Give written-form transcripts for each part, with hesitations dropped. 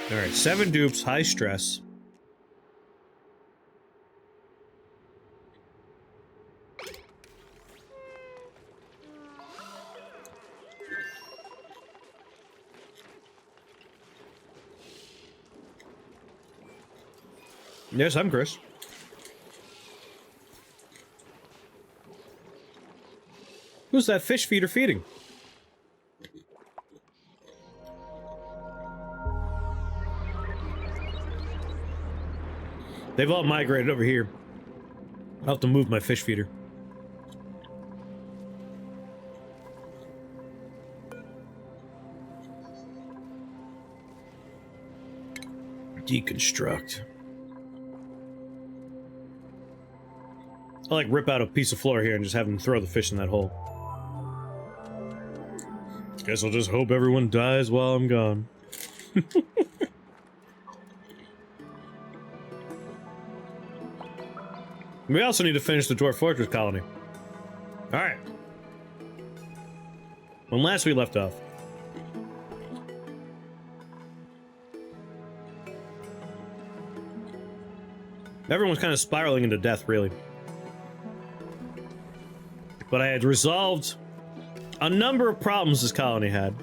Alright, 7 dupes, high stress. Yes, I'm Chris. Who's that fish feeder feeding? They've all migrated over here. I'll have to move my fish feeder. Deconstruct. I'll like rip out a piece of floor here and just have them throw the fish in that hole. Guess I'll just hope everyone dies while I'm gone. We also need to finish the Dwarf Fortress colony. Alright. When last we left off. Everyone's kind of spiraling into death, really. But I had resolved a number of problems this colony had.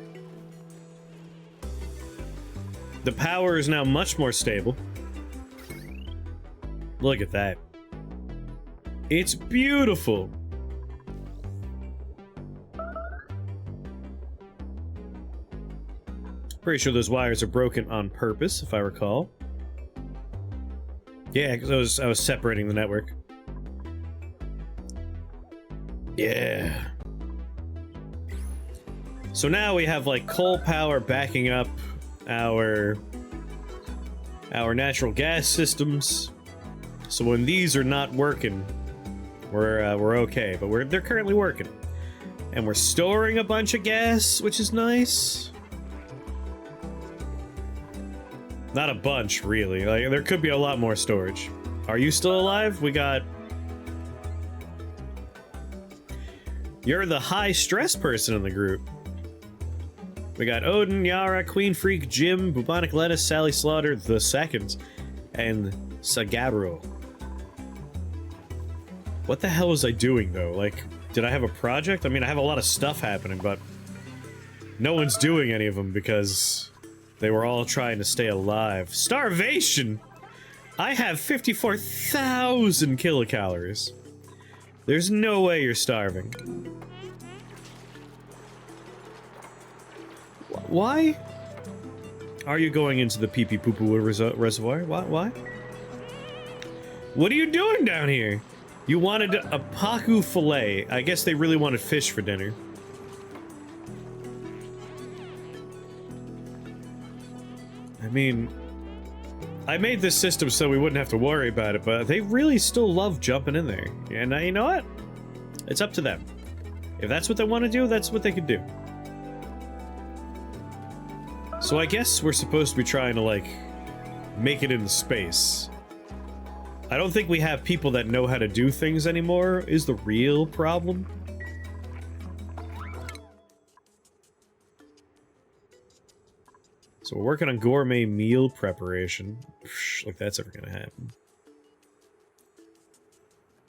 The power is now much more stable. Look at that. It's beautiful. Pretty sure those wires are broken on purpose, if I recall. Yeah, because I was separating the network. Yeah. So now we have like coal power backing up our natural gas systems. So when these are not working, we're okay. But they're currently working, and we're storing a bunch of gas, which is nice. Not a bunch, really. Like, there could be a lot more storage. Are you still alive? We got... You're the high-stress person in the group. We got Odin, Yara, Queen Freak, Jim, Bubonic Lettuce, Sally Slaughter, the Second, and Sagaru. What the hell was I doing, though? Like, did I have a project? I mean, I have a lot of stuff happening, but... no one's doing any of them because... they were all trying to stay alive. Starvation! I have 54,000 kilocalories. There's no way you're starving. Why are you going into the pee-pee-poo-poo reservoir? Why? What are you doing down here? You wanted a pacu fillet. I guess they really wanted fish for dinner. I mean, I made this system so we wouldn't have to worry about it, but they really still love jumping in there. And you know what? It's up to them. If that's what they want to do, that's what they could do. So I guess we're supposed to be trying to, like, make it into space. I don't think we have people that know how to do things anymore, is the real problem. So we're working on gourmet meal preparation. Like that's ever gonna happen.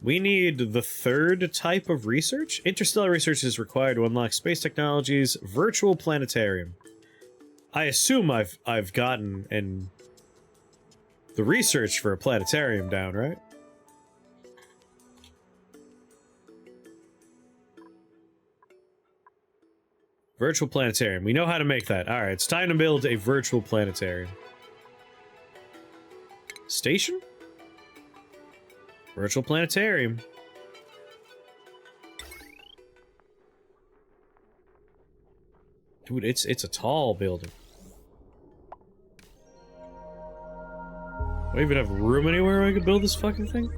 We need the third type of research. Interstellar research is required to unlock space technologies. Virtual planetarium. I assume I've gotten the research for a planetarium down, right? Virtual planetarium. We know how to make that. Alright, it's time to build a virtual planetarium. Station? Virtual planetarium. Dude, it's a tall building. Do I even have room anywhere where I could build this fucking thing?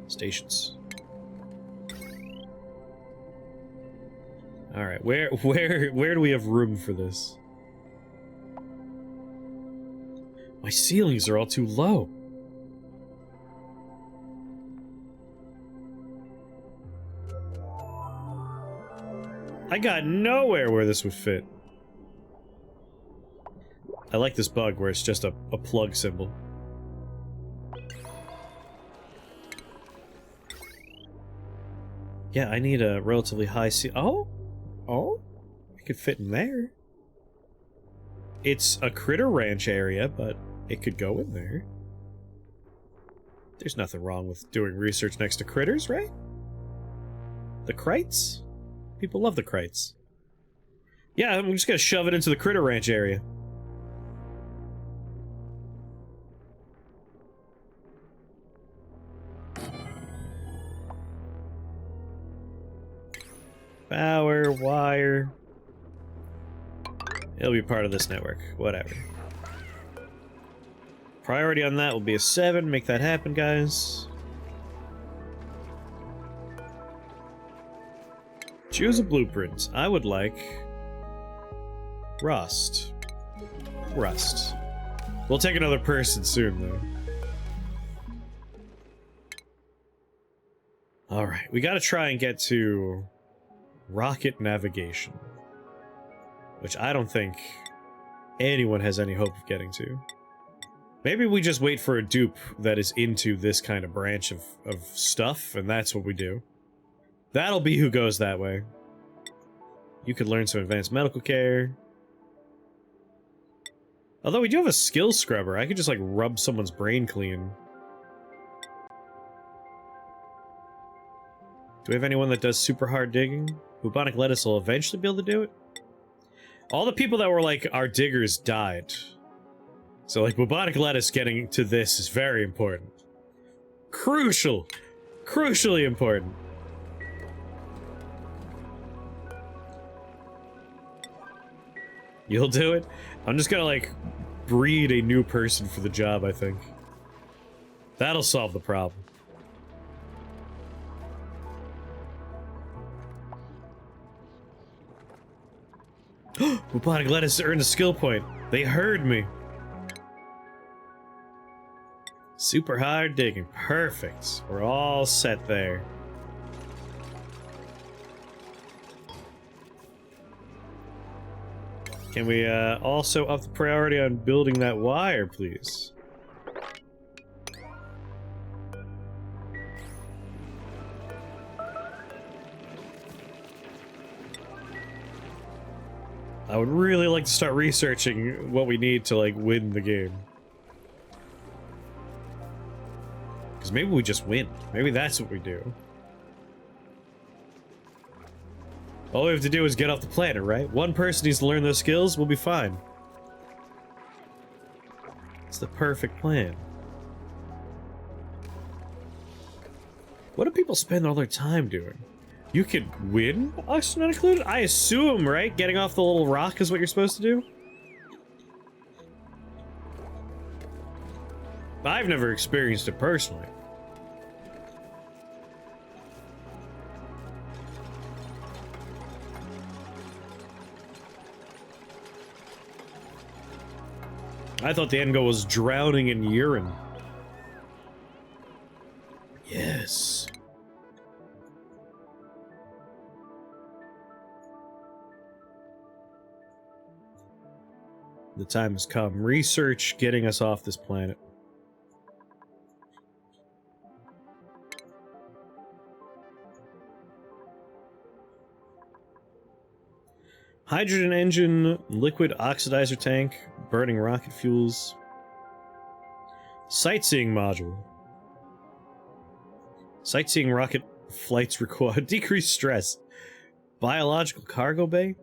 Stations. Alright, where do we have room for this? My ceilings are all too low. I got nowhere where this would fit. I like this bug where it's just a plug symbol. Yeah, I need a relatively high Oh? Oh? It could fit in there. It's a critter ranch area, but it could go in there. There's nothing wrong with doing research next to critters, right? The krites? People love the krites. Yeah, I'm just gonna shove it into the critter ranch area. Power, wire. It'll be part of this network. Whatever. Priority on that will be a 7. Make that happen, guys. Choose a blueprint. I would like... Rust. Rust. We'll take another person soon, though. Alright, we gotta try and get to... rocket navigation. Which I don't think anyone has any hope of getting to. Maybe we just wait for a dupe that is into this kind of branch of stuff, and that's what we do. That'll be who goes that way. You could learn some advanced medical care. Although we do have a skill scrubber, I could just, like, rub someone's brain clean. Do we have anyone that does super hard digging? Bubonic lettuce will eventually be able to do it? All the people that were, like, our diggers died. So, like, bubonic lettuce getting to this is very important. Crucial! Crucially important. You'll do it? I'm just gonna, like, breed a new person for the job, I think. That'll solve the problem. Bubonic lettuce earned a skill point. They heard me. Super hard digging. Perfect. We're all set there. Can we also up the priority on building that wire, please? I would really like to start researching what we need to, like, win the game. Because maybe we just win. Maybe that's what we do. All we have to do is get off the planet, right? One person needs to learn those skills, we'll be fine. It's the perfect plan. What do people spend all their time doing? You could win, oxygen not included? I assume, right? Getting off the little rock is what you're supposed to do? I've never experienced it personally. I thought the end goal was drowning in urine. Yes. The time has come. Research getting us off this planet. Hydrogen engine, liquid oxidizer tank, burning rocket fuels. Sightseeing module. Sightseeing rocket flights require decreased stress. Biological cargo bay?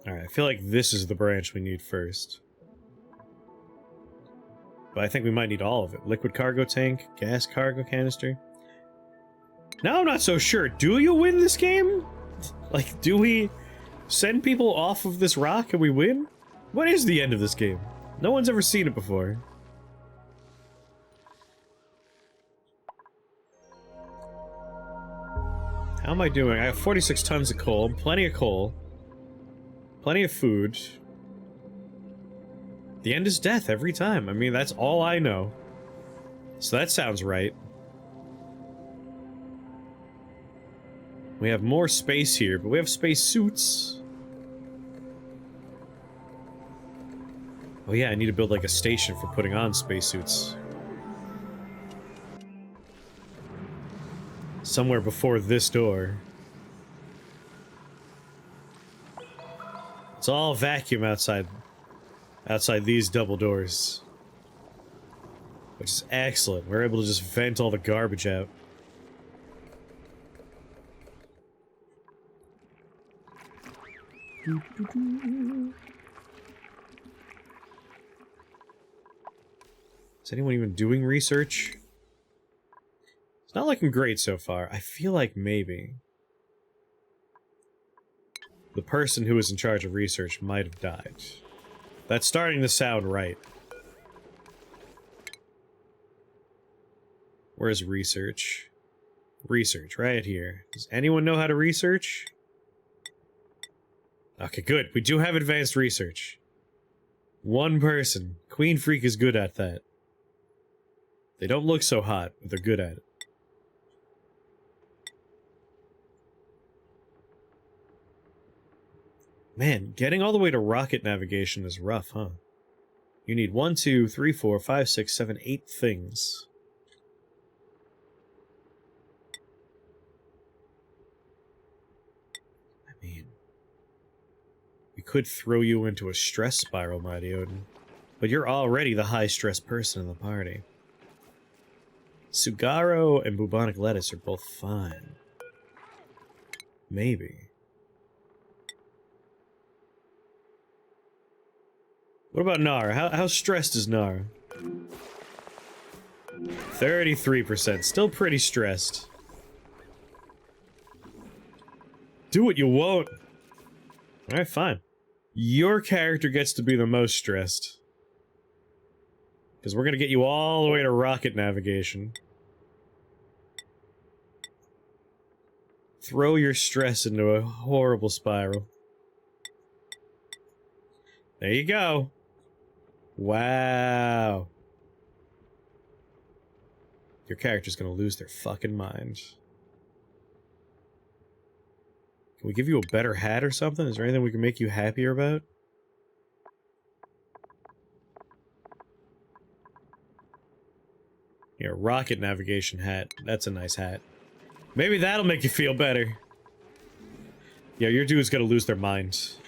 Alright, I feel like this is the branch we need first. But I think we might need all of it. Liquid cargo tank, gas cargo canister. Now I'm not so sure. Do you win this game? Like, do we send people off of this rock and we win? What is the end of this game? No one's ever seen it before. How am I doing? I have 46 tons of coal. Plenty of coal. Plenty of food. The end is death every time. I mean, that's all I know. So that sounds right. We have more space here, but we have space suits. Oh yeah, I need to build like a station for putting on spacesuits. Somewhere before this door. It's all vacuum outside these double doors. Which is excellent. We're able to just vent all the garbage out. Is anyone even doing research? It's not looking great so far. I feel like maybe the person who was in charge of research might have died. That's starting to sound right. Where's research? Research, right here. Does anyone know how to research? Okay, good. We do have advanced research. One person. Queen Freak is good at that. They don't look so hot, but they're good at it. Man, getting all the way to rocket navigation is rough, huh? You need 1, 2, 3, 4, 5, 6, 7, 8 things. I mean, we could throw you into a stress spiral, Mighty Odin. But you're already the high-stress person in the party. Sugaro and bubonic lettuce are both fine. Maybe. What about Nar? How stressed is Nar? 33%. Still pretty stressed. Do what you won't. Alright, fine. Your character gets to be the most stressed. Because we're gonna get you all the way to rocket navigation. Throw your stress into a horrible spiral. There you go. Wow. Your character's gonna lose their fucking mind. Can we give you a better hat or something? Is there anything we can make you happier about? Yeah, rocket navigation hat. That's a nice hat. Maybe that'll make you feel better. Yeah, your dude's gonna lose their minds.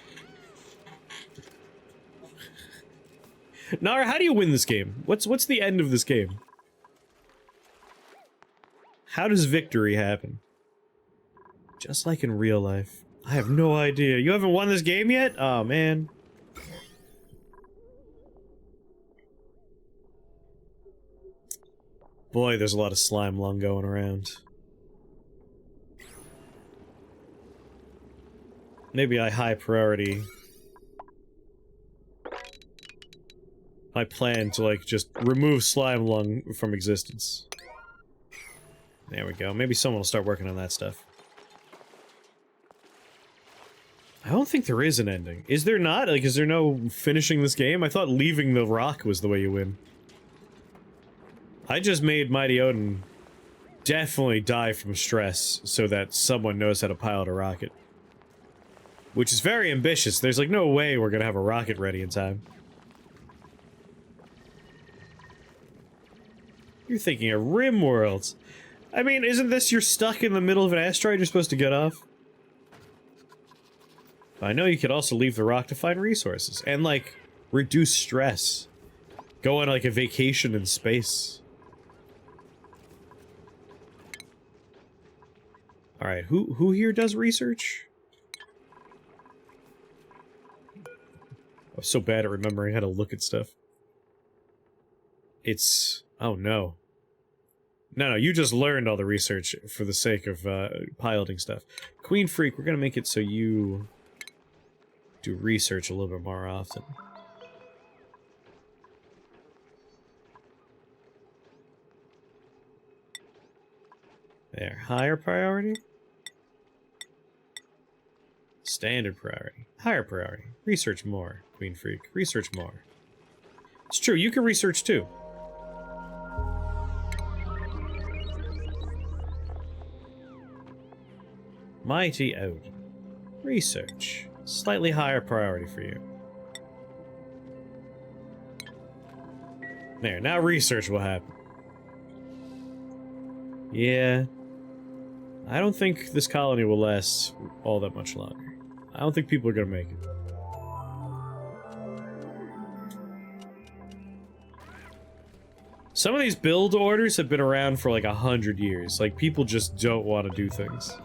Nara, how do you win this game? What's the end of this game? How does victory happen? Just like in real life. I have no idea. You haven't won this game yet? Oh, man. Boy, there's a lot of slime lung going around. Maybe I high priority my plan to, like, just remove slime lung from existence. There we go. Maybe someone will start working on that stuff. I don't think there is an ending. Is there not? Like, is there no finishing this game? I thought leaving the rock was the way you win. I just made Mighty Odin definitely die from stress so that someone knows how to pilot a rocket. Which is very ambitious. There's, like, no way we're gonna have a rocket ready in time. You're thinking of Rim Worlds. I mean, isn't this you're stuck in the middle of an asteroid you're supposed to get off? I know you could also leave the rock to find resources. And, like, reduce stress. Go on, like, a vacation in space. Alright, who here does research? I'm so bad at remembering how to look at stuff. It's... oh no. No, you just learned all the research for the sake of piloting stuff. Queen Freak, we're gonna make it so you do research a little bit more often. There, higher priority? Standard priority. Higher priority. Research more, Queen Freak. Research more. It's true, you can research too. Mighty Odin. Research. Slightly higher priority for you. There, now research will happen. Yeah. I don't think this colony will last all that much longer. I don't think people are gonna make it. Some of these build orders have been around for like 100 years. Like, people just don't want to do things.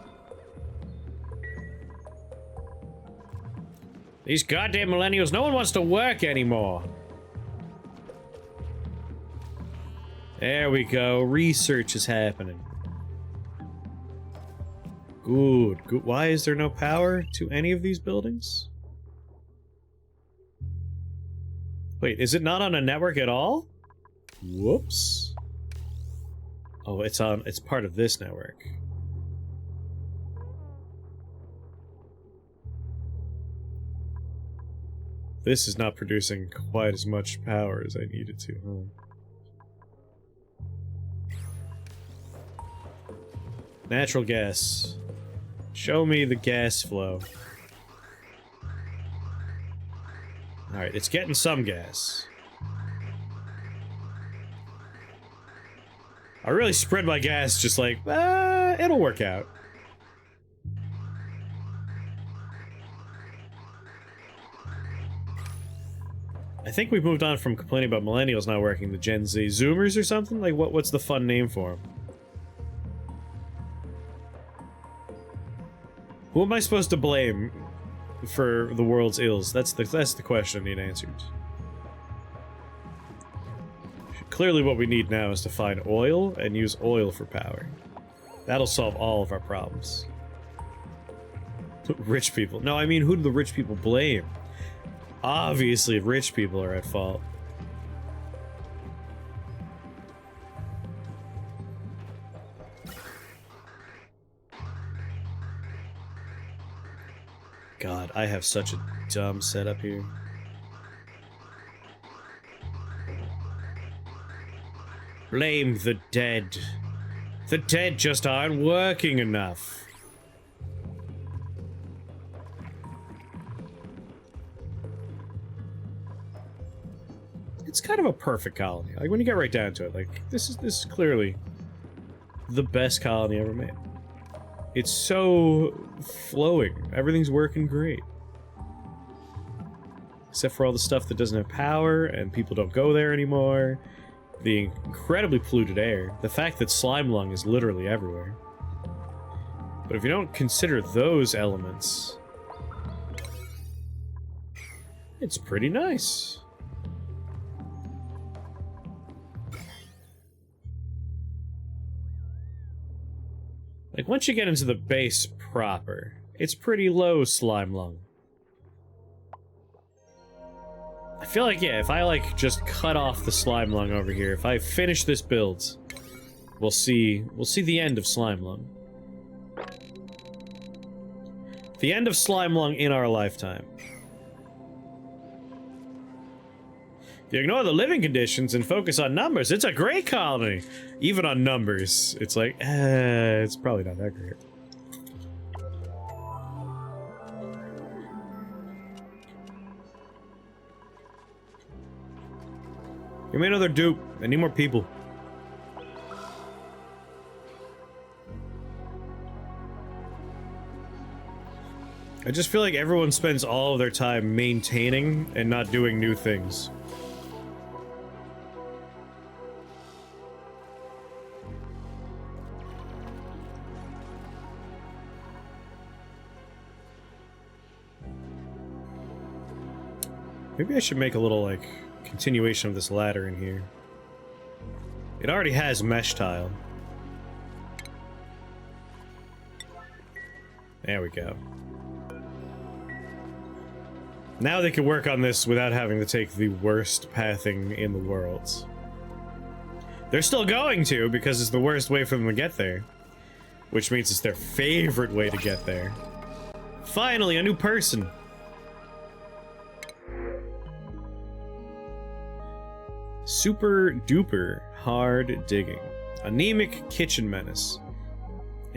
These goddamn millennials, no one wants to work anymore. There we go. Research is happening. Good. Good. Why is there no power to any of these buildings? Wait, is it not on a network at all? Whoops. Oh, it's part of this network. This is not producing quite as much power as I needed to, Natural gas. Show me the gas flow. Alright, it's getting some gas. I really spread my gas just like, it'll work out. I think we've moved on from complaining about millennials not working to Gen Z. Zoomers or something? Like, what's the fun name for them? Who am I supposed to blame for the world's ills? That's the question I need answered. Clearly what we need now is to find oil and use oil for power. That'll solve all of our problems. Rich people. No, I mean, who do the rich people blame? Obviously, rich people are at fault. God, I have such a dumb setup here. Blame the dead. The dead just aren't working enough. It's kind of a perfect colony. Like, when you get right down to it, like, this is clearly the best colony ever made. It's so flowing. Everything's working great. Except for all the stuff that doesn't have power, and people don't go there anymore. The incredibly polluted air. The fact that slime lung is literally everywhere. But if you don't consider those elements, it's pretty nice. Like, once you get into the base proper, it's pretty low slime lung. I feel like, yeah, if I, like, just cut off the slime lung over here, if I finish this build, we'll see the end of slime lung. The end of slime lung in our lifetime. If you ignore the living conditions and focus on numbers, it's a great colony! Even on numbers, it's like, it's probably not that great. Give me another dupe. I need more people. I just feel like everyone spends all of their time maintaining and not doing new things. Maybe I should make a little, like, continuation of this ladder in here. It already has mesh tile. There we go. Now they can work on this without having to take the worst pathing in the world. They're still going to, because it's the worst way for them to get there. Which means it's their favorite way to get there. Finally, a new person! Super duper hard digging. Anemic kitchen menace.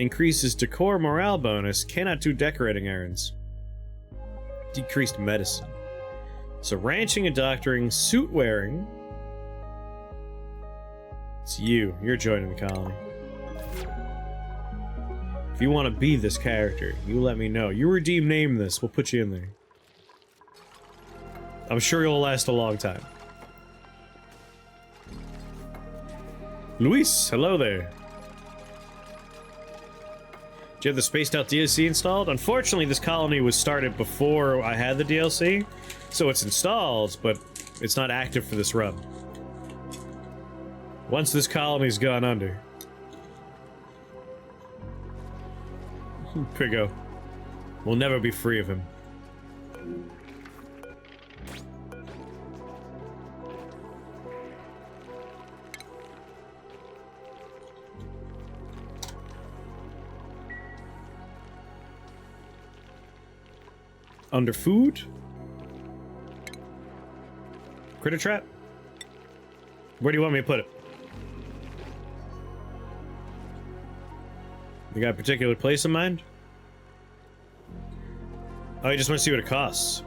Increases decor morale bonus. Cannot do decorating errands. Decreased medicine. So ranching and doctoring, suit wearing. It's you. You're joining the colony. If you want to be this character, you let me know. You redeem name this. We'll put you in there. I'm sure you'll last a long time. Luis, hello there. Do you have the Spaced Out DLC installed? Unfortunately, this colony was started before I had the DLC, so it's installed, but it's not active for this run. Once this colony's gone under. Prigo. We'll never be free of him. Under food? Critter trap? Where do you want me to put it? You got a particular place in mind? Oh, you just want to see what it costs.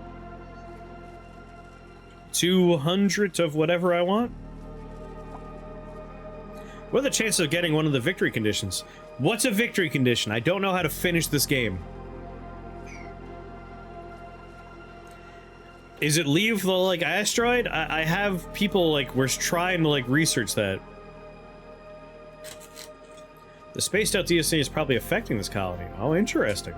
200 of whatever I want? What are the chances of getting one of the victory conditions? What's a victory condition? I don't know how to finish this game. Is it leave the, like, asteroid? I have people, like, we're trying to, like, research that. The Spaced Out DLC is probably affecting this colony. Oh, interesting.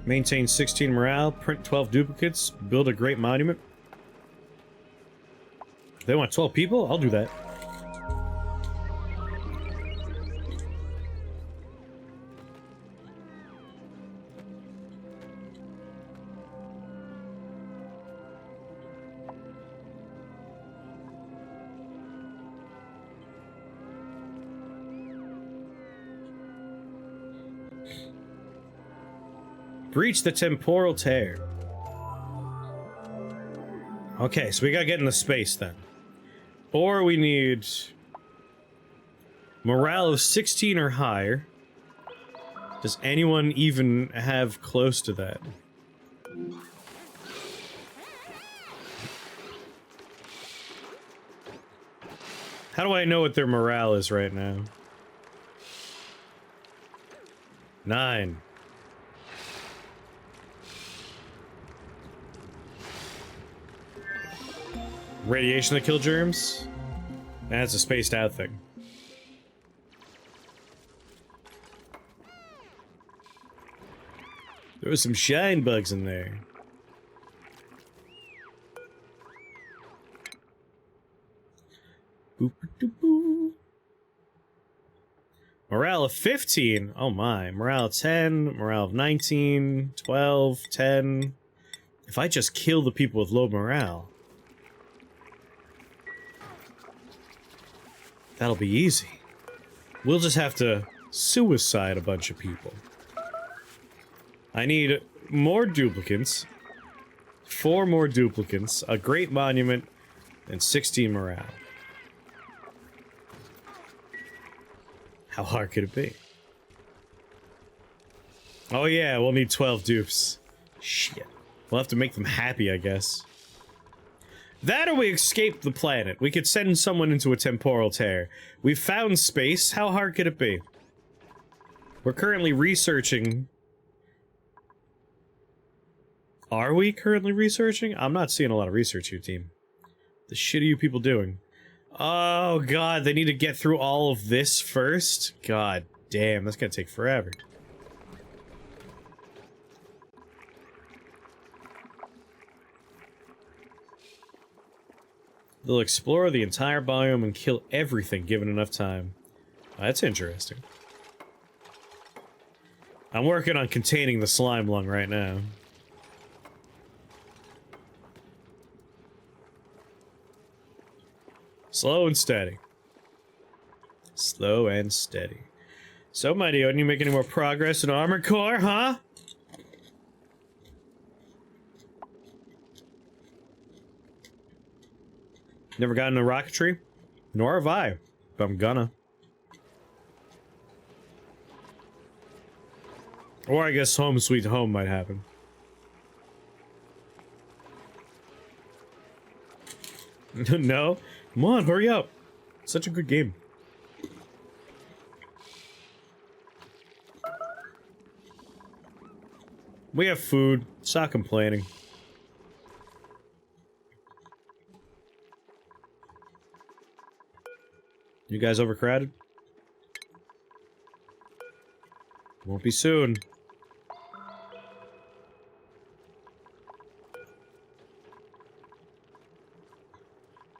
Maintain 16 morale, print 12 duplicates, build a great monument. They want 12 people? I'll do that. Breach the temporal tear. Okay, so we gotta get into space then. Or we need morale of 16 or higher. Does anyone even have close to that? How do I know what their morale is right now? 9. Radiation that kill germs? That's a spaced out thing. There was some shine bugs in there. Boop, boop, boop. Morale of 15. Oh my. Morale of 10. Morale of 19. 12. 10. If I just kill the people with low morale. That'll be easy. We'll just have to suicide a bunch of people. I need more duplicates. 4 more duplicates. A great monument. And 16 morale. How hard could it be? Oh yeah, we'll need 12 dupes. Shit. We'll have to make them happy, I guess. That or we escape the planet. We could send someone into a temporal tear. We've found space. How hard could it be? We're currently researching. Are we currently researching? I'm not seeing a lot of research here, team. The shit are you people doing? Oh god, they need to get through all of this first? God damn, that's gonna take forever. They'll explore the entire biome and kill everything given enough time. That's interesting. I'm working on containing the slime lung right now. Slow and steady. Slow and steady. So, Mighty Odin, you make any more progress in Armored Core, huh? Never gotten into rocketry? Nor have I, but I'm gonna. Or I guess Home Sweet Home might happen. No? Come on, hurry up. Such a good game. We have food. Stop complaining. You guys overcrowded? Won't be soon.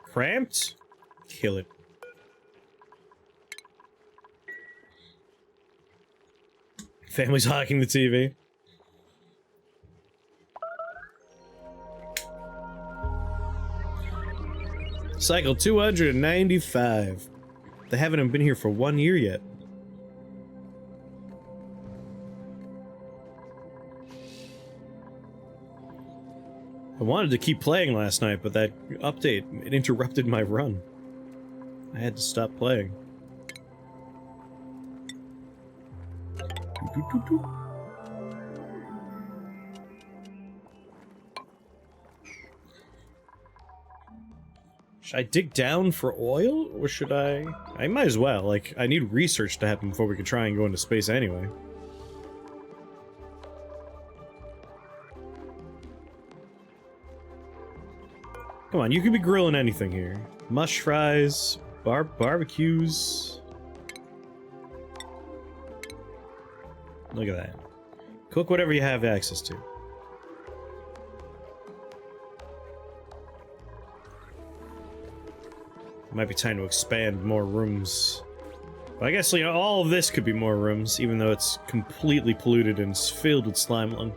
Cramped? Kill it. Family's hawking the TV. Cycle 295. They haven't even been here for 1 year yet. I wanted to keep playing last night, but that update, it interrupted my run. I had to stop playing. Should I dig down for oil, or should I? I might as well, like, I need research to happen before we can try and go into space anyway. Come on, you could be grilling anything here. Mush fries, barbecues. Look at that. Cook whatever you have access to. Might be time to expand more rooms. But I guess, you know, all of this could be more rooms, even though it's completely polluted and it's filled with slime lung.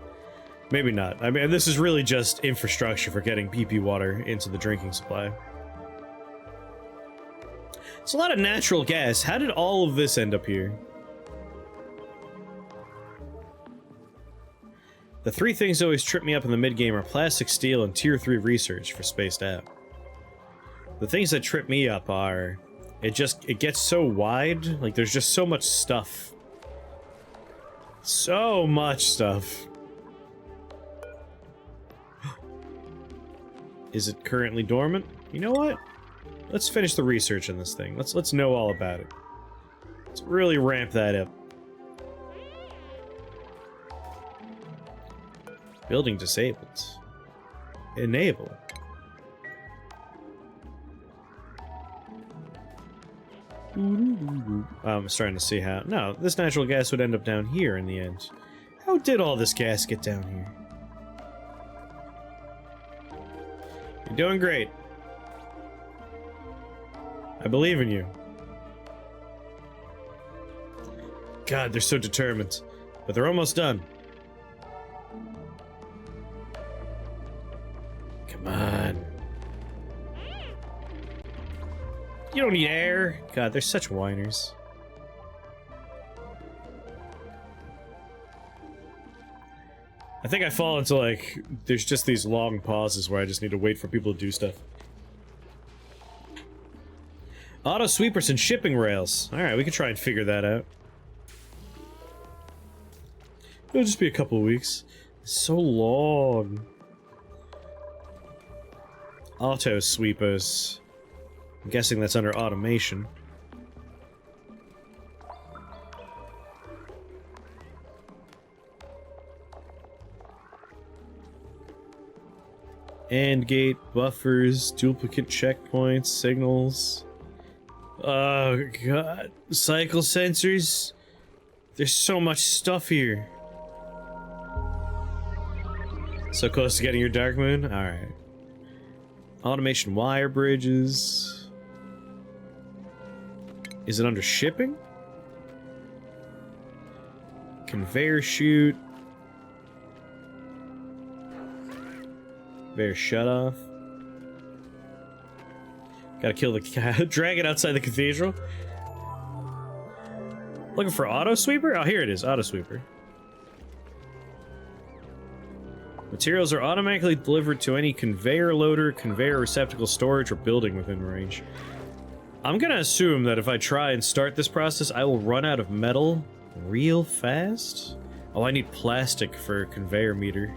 Maybe not. I mean, this is really just infrastructure for getting PP water into the drinking supply. It's a lot of natural gas. How did all of this end up here? The three things that always trip me up in the mid-game are plastic, steel, and tier 3 research for Spaced Out. The things that trip me up are... It gets so wide, like there's just so much stuff. So much stuff. Is it currently dormant? You know what? Let's finish the research on this thing. Let's know all about it. Let's really ramp that up. Building disabled. Enable. I'm starting to see how... No, this natural gas would end up down here in the end. How did all this gas get down here? You're doing great. I believe in you. God, they're so determined. But they're almost done. Come on. You don't need air. God, they're such whiners. I think I fall into, like, there's just these long pauses where I just need to wait for people to do stuff. Auto sweepers and shipping rails. Alright, we can try and figure that out. It'll just be a couple of weeks. It's so long. Auto sweepers. I'm guessing that's under automation. And gate, buffers, duplicate checkpoints, signals. Oh god. Cycle sensors. There's so much stuff here. So close to getting your Dark Moon? Alright. Automation wire bridges. Is it under shipping? Conveyor chute. Conveyor shut off. Gotta kill the cat. Drag it outside the cathedral. Looking for auto sweeper? Oh, here it is, auto sweeper. Materials are automatically delivered to any conveyor loader, conveyor receptacle, storage, or building within range. I'm gonna assume that if I try and start this process, I will run out of metal real fast. Oh, I need plastic for conveyor meter.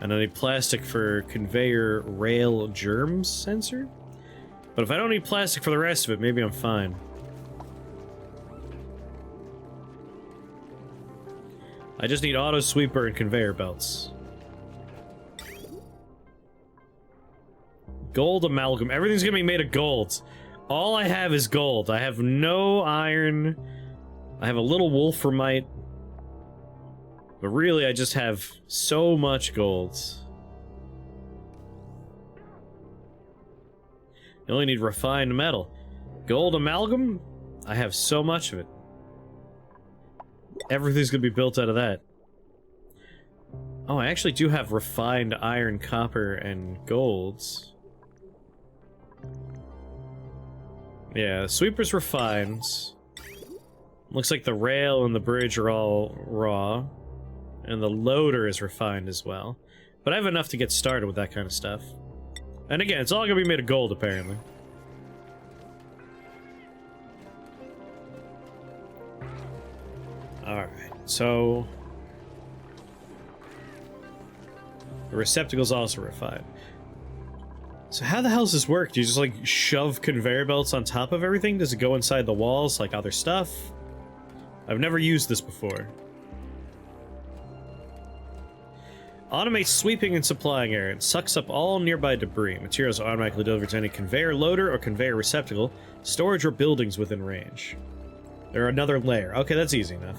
And I need plastic for conveyor rail germ sensor? But if I don't need plastic for the rest of it, maybe I'm fine. I just need auto sweeper and conveyor belts. Gold amalgam. Everything's gonna be made of gold. All I have is gold. I have no iron. I have a little wolframite. But really, I just have so much gold. You only need refined metal. Gold amalgam? I have so much of it. Everything's gonna be built out of that. Oh, I actually do have refined iron, copper, and golds. Yeah, sweeper's refined. Looks like the rail and the bridge are all raw. And the loader is refined as well. But I have enough to get started with that kind of stuff. And again, it's all gonna be made of gold, apparently. Alright, so... the receptacle's also refined. So how the hell does this work? Do you just, like, shove conveyor belts on top of everything? Does it go inside the walls like other stuff? I've never used this before. Automates sweeping and supplying air. It sucks up all nearby debris. Materials are automatically delivered to any conveyor loader or conveyor receptacle, storage or buildings within range. There are another layer. Okay, that's easy enough.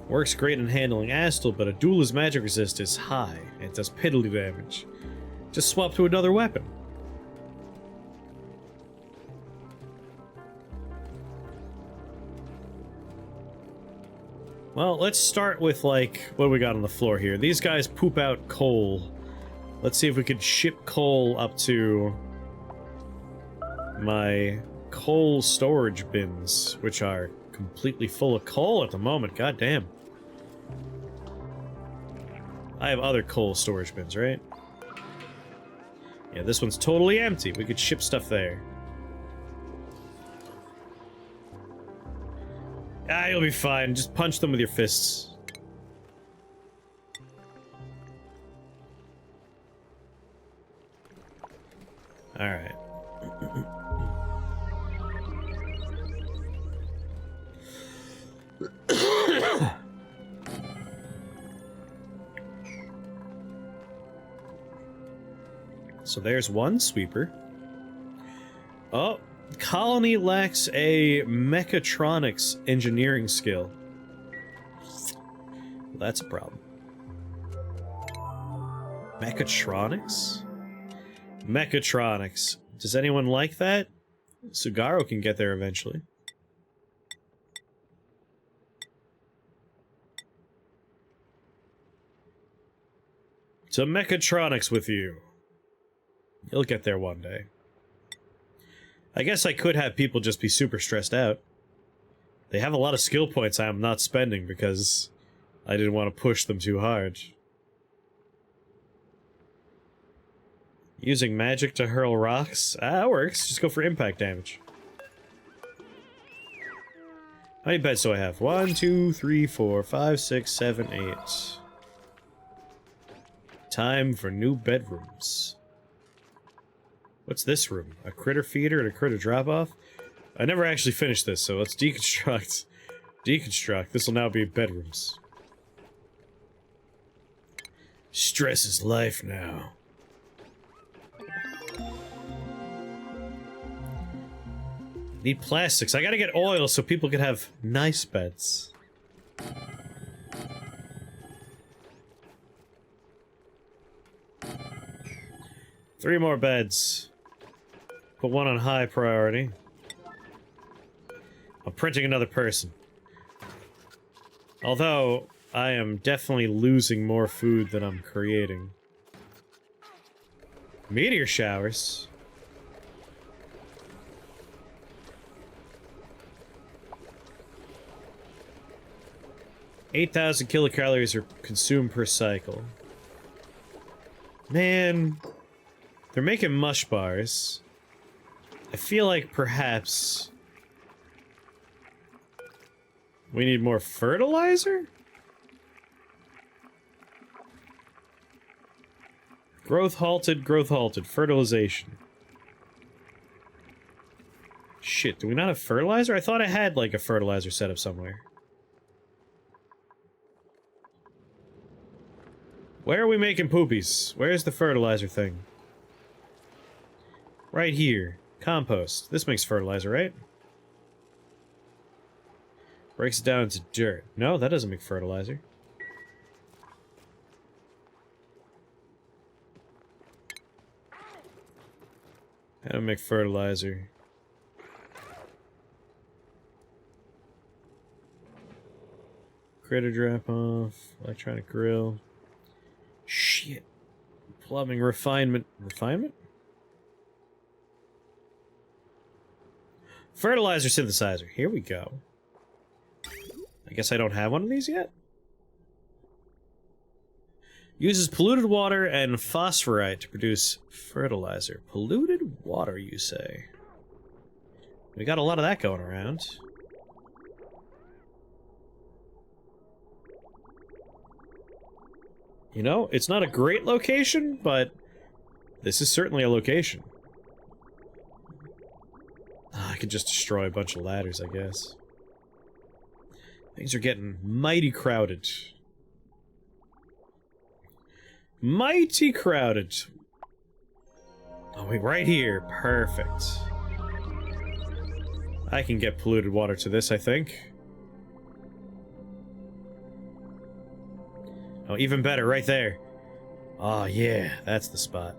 Works great in handling Astal, but a duelist's magic resist is high, and it does piddly damage. Just swap to another weapon. Well, let's start with, like, what do we got on the floor here? These guys poop out coal. Let's see if we could ship coal up to my coal storage bins, which are completely full of coal at the moment. God damn. I have other coal storage bins, right? Yeah, this one's totally empty. We could ship stuff there. Ah, you'll be fine. Just punch them with your fists. Alright. So there's one sweeper. Oh, colony lacks a mechatronics engineering skill. Well, that's a problem. Mechatronics? Mechatronics. Does anyone like that? Sugaro can get there eventually. To mechatronics with you. You'll get there one day. I guess I could have people just be super stressed out. They have a lot of skill points I am not spending because I didn't want to push them too hard. Using magic to hurl rocks? Ah, that works. Just go for impact damage. How many beds do I have? 1, 2, 3, 4, 5, 6, 7, 8. Time for new bedrooms. What's this room? A critter feeder and a critter drop-off? I never actually finished this, so let's deconstruct. Deconstruct. This will now be bedrooms. Stress is life now. Need plastics. I gotta get oil so people can have nice beds. 3 more beds. Put one on high priority. I'm printing another person. Although, I am definitely losing more food than I'm creating. Meteor showers? 8,000 kilocalories are consumed per cycle. Man, they're making mush bars. I feel like perhaps we need more fertilizer? Growth halted, fertilization. Shit, do we not have fertilizer? I thought I had, like, a fertilizer set up somewhere. Where are we making poopies? Where's the fertilizer thing? Right here. Compost. This makes fertilizer, right? Breaks it down into dirt. No, that doesn't make fertilizer. How to make fertilizer? Critter drop off. Electronic grill. Shit. Plumbing refinement. Refinement? Fertilizer synthesizer. Here we go. I guess I don't have one of these yet? Uses polluted water and phosphorite to produce fertilizer. Polluted water, you say? We got a lot of that going around. You know, it's not a great location, but this is certainly a location. I could just destroy a bunch of ladders, I guess. Things are getting mighty crowded. Mighty crowded. Oh, wait, right here. Perfect. I can get polluted water to this, I think. Oh, even better, right there. Oh, yeah, that's the spot.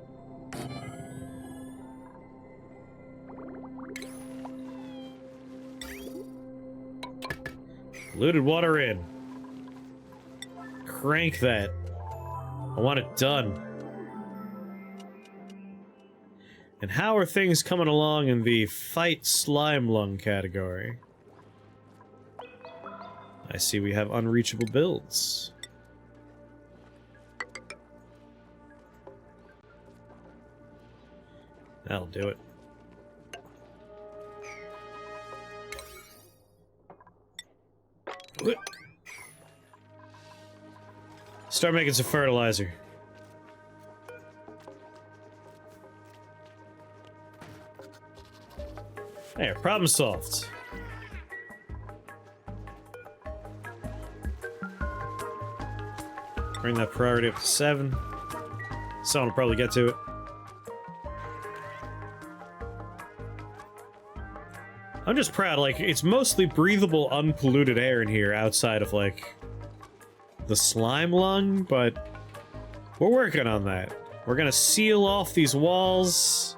Polluted water in. Crank that. I want it done. And how are things coming along in the fight slime lung category? I see we have unreachable builds. That'll do it. Start making some fertilizer. There, problem solved. Bring that priority up to 7. Someone will probably get to it. I'm just proud, like, it's mostly breathable, unpolluted air in here outside of, like, the slime lung, but we're working on that. We're gonna seal off these walls,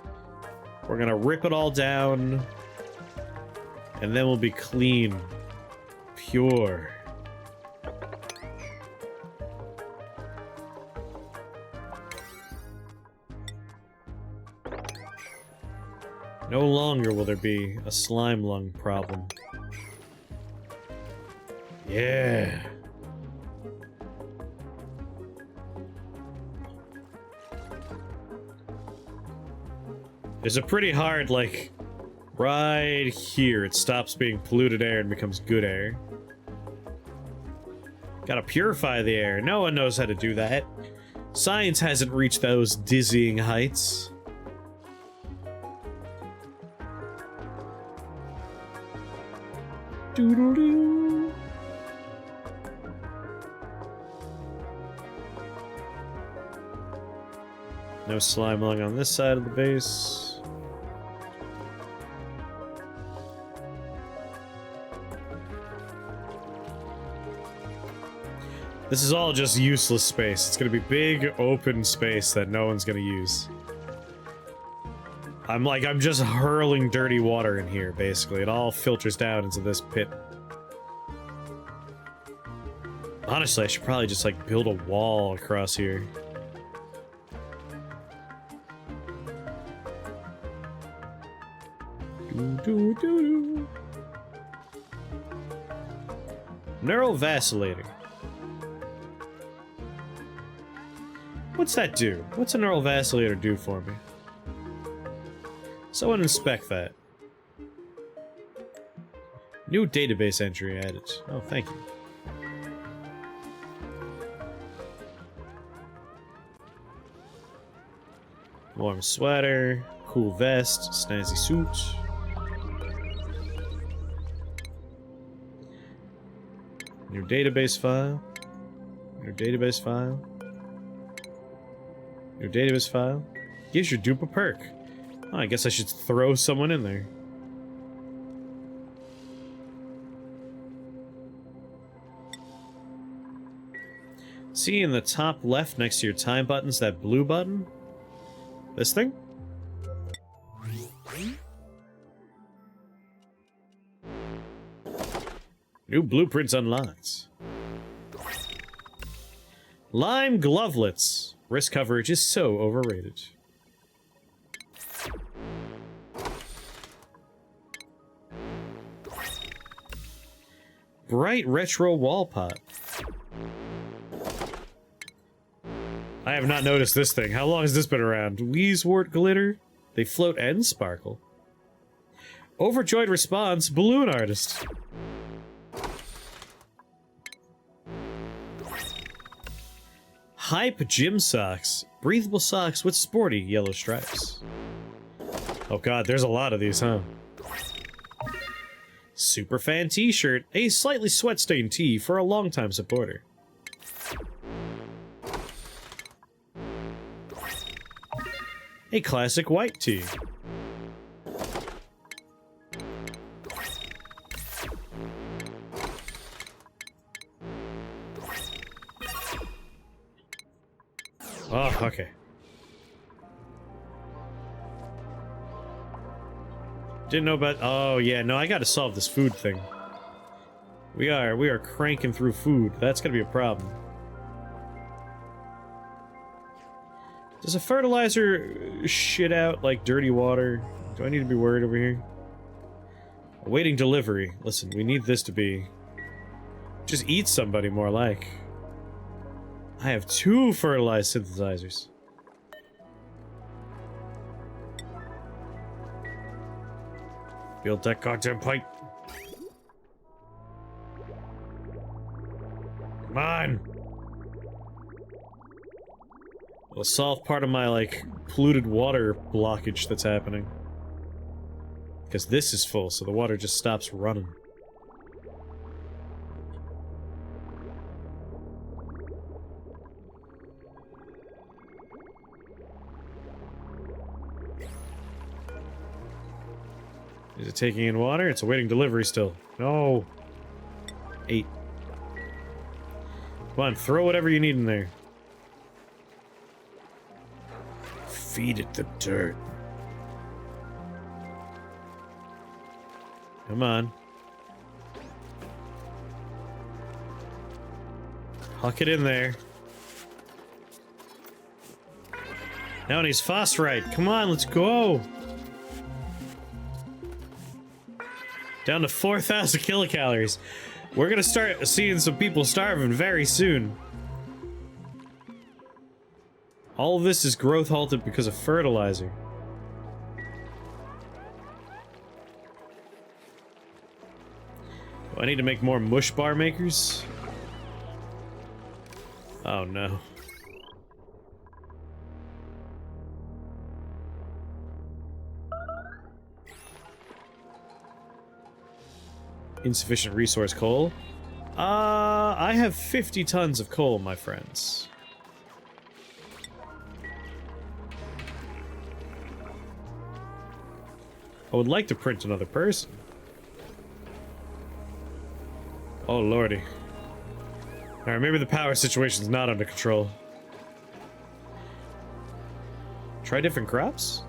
we're gonna rip it all down, and then we'll be clean. Pure. No longer will there be a slime lung problem. Yeah. There's a pretty hard, like, right here, it stops being polluted air and becomes good air. Gotta purify the air. No one knows how to do that. Science hasn't reached those dizzying heights. Doodle-doo. No slime lung on this side of the base. This is all just useless space. It's gonna be big, open space that no one's gonna use. I'm just hurling dirty water in here, basically. It all filters down into this pit. Honestly, I should probably just, like, build a wall across here. Neural vacillator. What's that do? What's a neural vacillator do for me? Someone inspect that. New database entry added. Oh, thank you. Warm sweater, cool vest, snazzy suit. New database file. New database file. New database file. Gives your dupe a perk. Oh, I guess I should throw someone in there. See in the top left next to your time buttons, that blue button? This thing? New blueprints unlocked. Lime glovelets. Risk coverage is so overrated. Bright retro wall pot. I have not noticed this thing. How long has this been around? Wheezewort glitter? They float and sparkle. Overjoyed response, balloon artist. Hype gym socks. Breathable socks with sporty yellow stripes. Oh god, there's a lot of these, huh? Superfan t-shirt. A slightly sweat-stained tee for a longtime supporter. A classic white tee. Oh, okay. Didn't know about... Oh, yeah, no, I gotta solve this food thing. We are cranking through food. That's gonna be a problem. Does a fertilizer shit out like dirty water? Do I need to be worried over here? Awaiting delivery. Listen, we need this to be... Just eat somebody more like. I have 2 fertilized synthesizers. Build that goddamn pipe. Come on! It'll solve part of my, like, polluted water blockage that's happening. Because this is full, so the water just stops running. Is it taking in water? It's awaiting delivery still. No! 8. Come on, throw whatever you need in there. Feed it the dirt. Come on. Huck it in there. Now it needs phosphorite. Come on, let's go. Down to 4,000 kilocalories. We're gonna start seeing some people starving very soon. All of this is growth halted because of fertilizer. Do I need to make more mush bar makers? Oh no. Insufficient resource coal. I have 50 tons of coal, my friends. I would like to print another person. Oh lordy. Alright, maybe the power situation's not under control. Try different crops?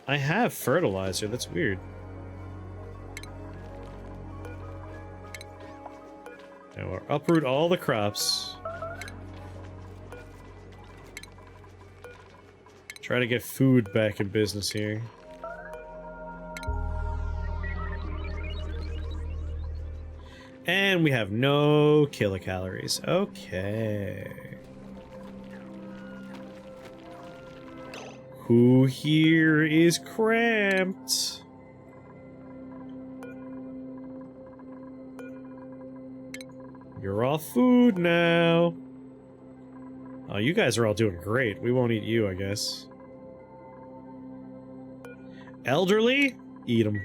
I have fertilizer, that's weird. Now we'll uproot all the crops. Try to get food back in business here. And we have no kilocalories. Okay. Who here is cramped? You're all food now. Oh, you guys are all doing great. We won't eat you, I guess. Elderly? Eat them.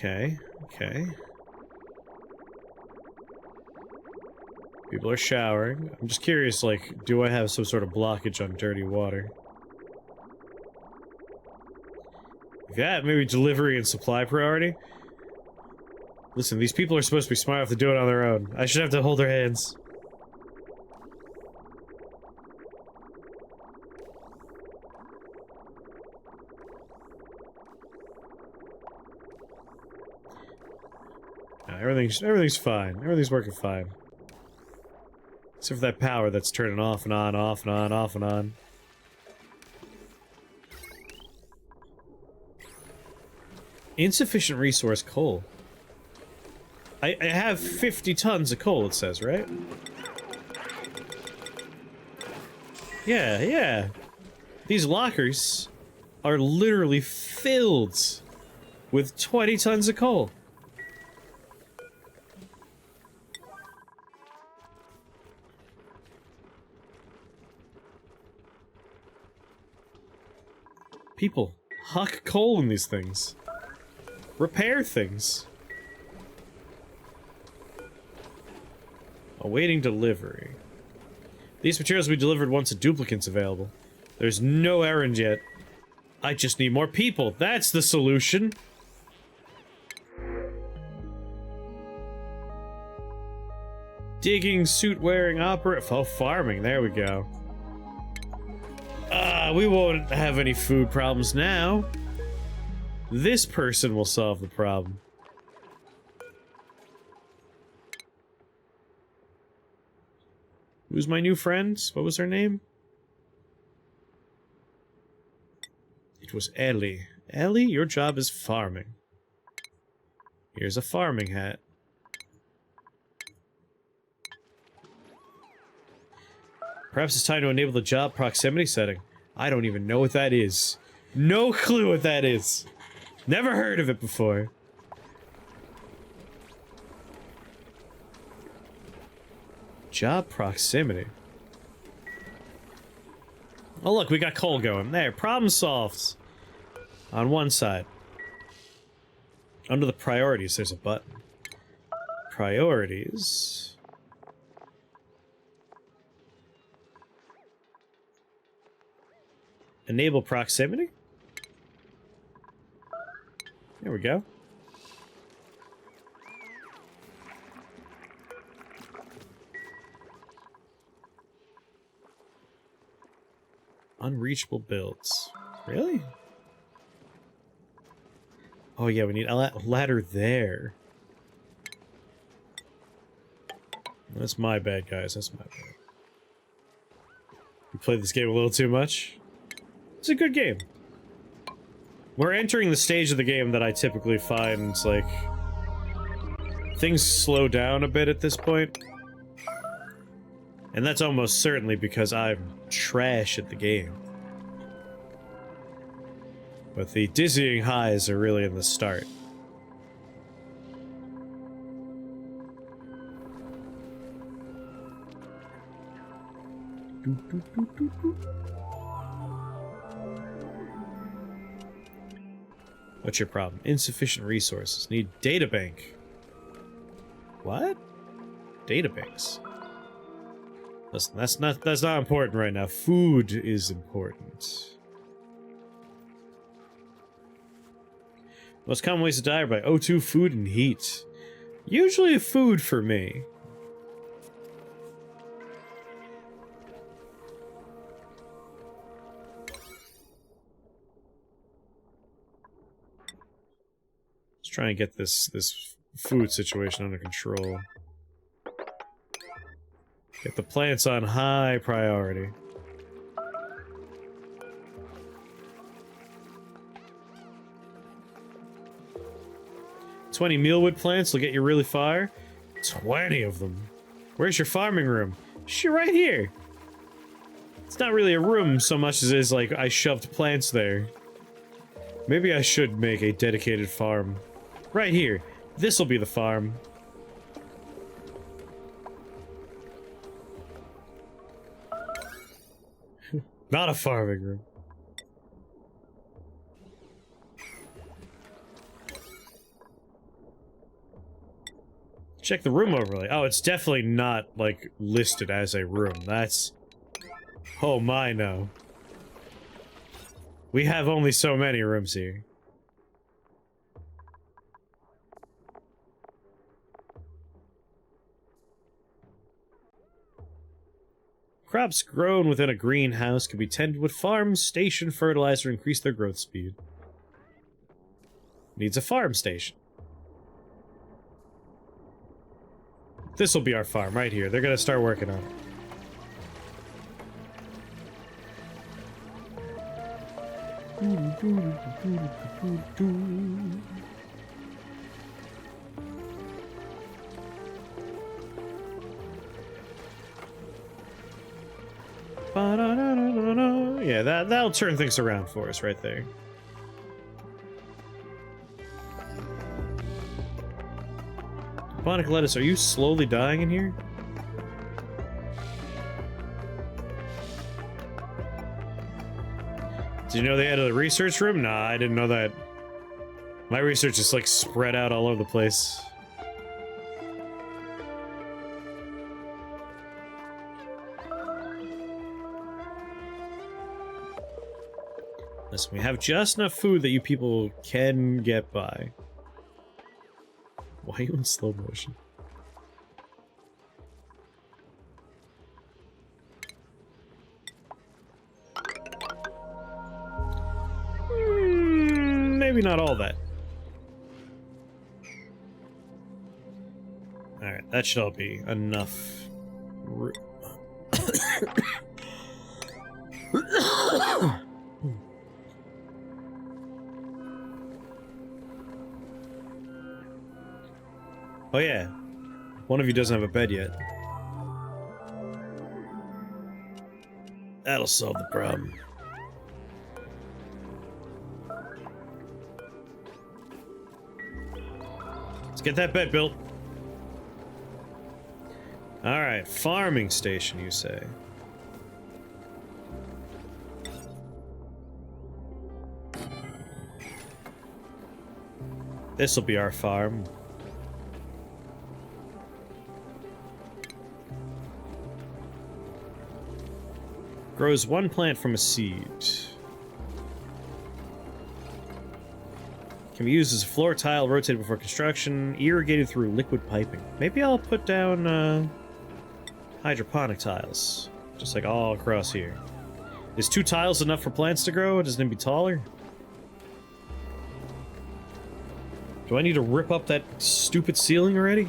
Okay, okay. People are showering. I'm just curious, like, do I have some sort of blockage on dirty water? Yeah, maybe delivery and supply priority? Listen, these people are supposed to be smart enough to do it on their own. I should have to hold their hands. Everything's fine. Everything's working fine. Except for that power that's turning off and on, off and on, off and on. Insufficient resource coal. I have 50 tons of coal, it says, right? Yeah, yeah. These lockers are literally filled with 20 tons of coal. People, huck coal in these things. Repair things. Awaiting delivery. These materials will be delivered once a duplicate's available. There's no errand yet. I just need more people. That's the solution. Digging, suit-wearing, oh, farming. There we go. We won't have any food problems now. This person will solve the problem. Who's my new friend? What was her name? It was Ellie. Ellie, your job is farming. Here's a farming hat. Perhaps it's time to enable the job proximity setting. I don't even know what that is. No clue what that is. Never heard of it before. Job proximity. Oh look, we got coal going. There, problem solved. On one side. Under the priorities, there's a button. Priorities. Enable proximity? There we go. Unreachable builds. Really? Oh yeah, we need a ladder there. That's my bad, guys. That's my bad. We played this game a little too much. It's a good game. We're entering the stage of the game that I typically find, like, things slow down a bit at this point. And that's almost certainly because I'm trash at the game. But the dizzying highs are really in the start. What's your problem? Insufficient resources. Need databank. What? Databanks. Listen, that's not important right now. Food is important. Most common ways to die are by O2, food, and heat. Usually food for me. Let's try and get this food situation under control. Get the plants on high priority. $20 mealwood plants will get you really far. 20 of them. Where's your farming room? Shit, right here. It's not really a room so much as it is like I shoved plants there. Maybe I should make a dedicated farm. Right here. This'll be the farm. Not a farming room. Check the room overlay. Oh, it's definitely not, like, listed as a room. That's... Oh my, no. We have only so many rooms here. Crops grown within a greenhouse can be tended with farm station fertilizer to increase their growth speed. Needs a farm station. This'll be our farm right here. They're gonna start working on it. Yeah, that'll turn things around for us right there. Aquatic lettuce, are you slowly dying in here? Did you know they added a research room? Nah, I didn't know that. My research is like spread out all over the place. Listen, we have just enough food that you people can get by. Why are you in slow motion? Maybe not all that. Alright, that should all be enough. Oh yeah, one of you doesn't have a bed yet. That'll solve the problem. Let's get that bed built. Alright, farming station, you say? This'll be our farm. Grows one plant from a seed. Can be used as a floor tile, rotated before construction, irrigated through liquid piping. Maybe I'll put down hydroponic tiles, just like all across here. Is 2 tiles enough for plants to grow? Doesn't it be taller? Do I need to rip up that stupid ceiling already?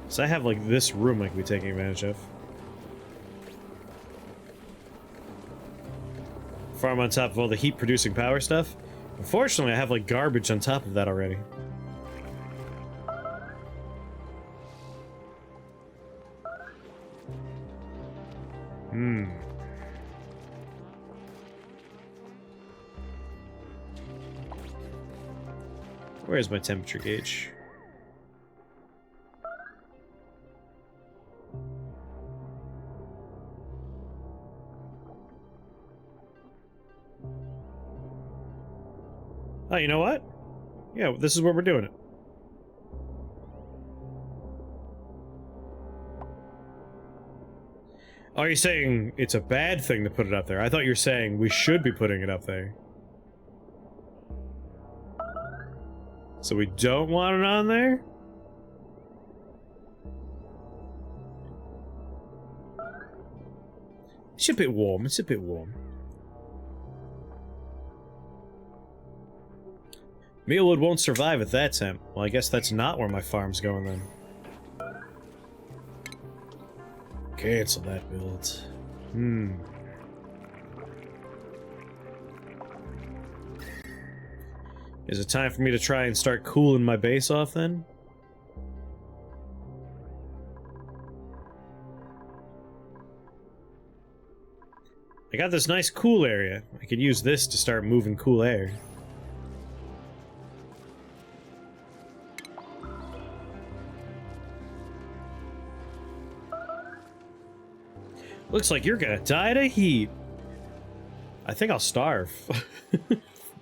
So I have, like, this room I could be taking advantage of. Farm on top of all the heat-producing power stuff. Unfortunately, I have, like, garbage on top of that already. Where's my temperature gauge? Oh, you know what? Yeah, this is where we're doing it. Are you saying it's a bad thing to put it up there? I thought you were saying we should be putting it up there. So we don't want it on there? It's a bit warm, it's a bit warm. Mealwood won't survive at that temp. Well, I guess that's not where my farm's going then. Cancel that build. Is it time for me to try and start cooling my base off then? I got this nice cool area. I could use this to start moving cool air. Looks like you're gonna die to heat. I think I'll starve.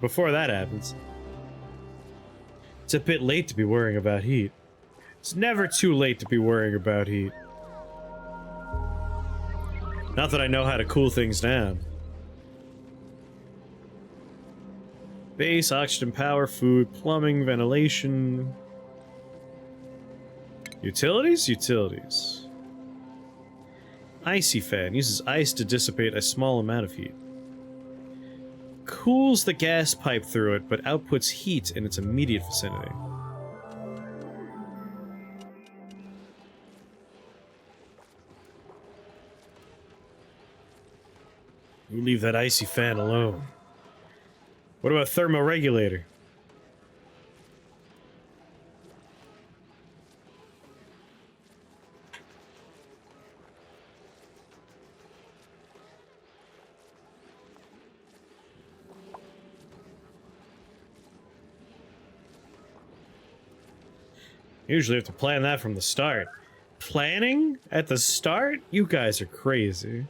Before that happens. It's a bit late to be worrying about heat. It's never too late to be worrying about heat. Not that I know how to cool things down. Base, oxygen, power, food, plumbing, ventilation... Utilities? Utilities. Icy fan. Uses ice to dissipate a small amount of heat. Cools the gas pipe through it, but outputs heat in its immediate vicinity. You leave that icy fan alone. What about thermoregulator? Usually have to plan that from the start. Planning at the start? You guys are crazy.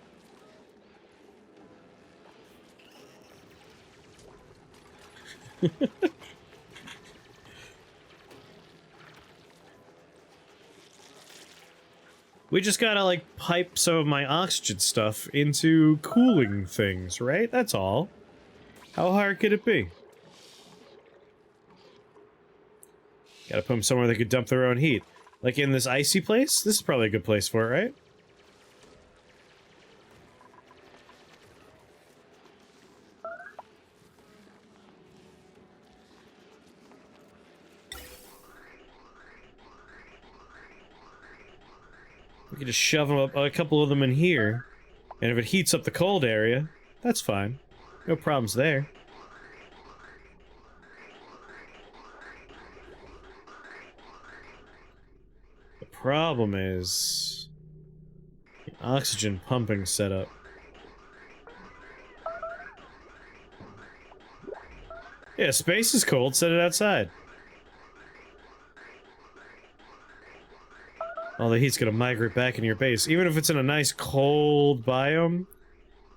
We just gotta, like, pipe some of my oxygen stuff into cooling things, right? That's all. How hard could it be? Gotta put them somewhere they could dump their own heat. Like in this icy place? This is probably a good place for it, right? We could just shove them up, a couple of them in here. And if it heats up the cold area, that's fine. No problems there. Problem is the oxygen pumping setup. Yeah, space is cold, set it outside. All the heat's gonna migrate back into your base, even if it's in a nice cold biome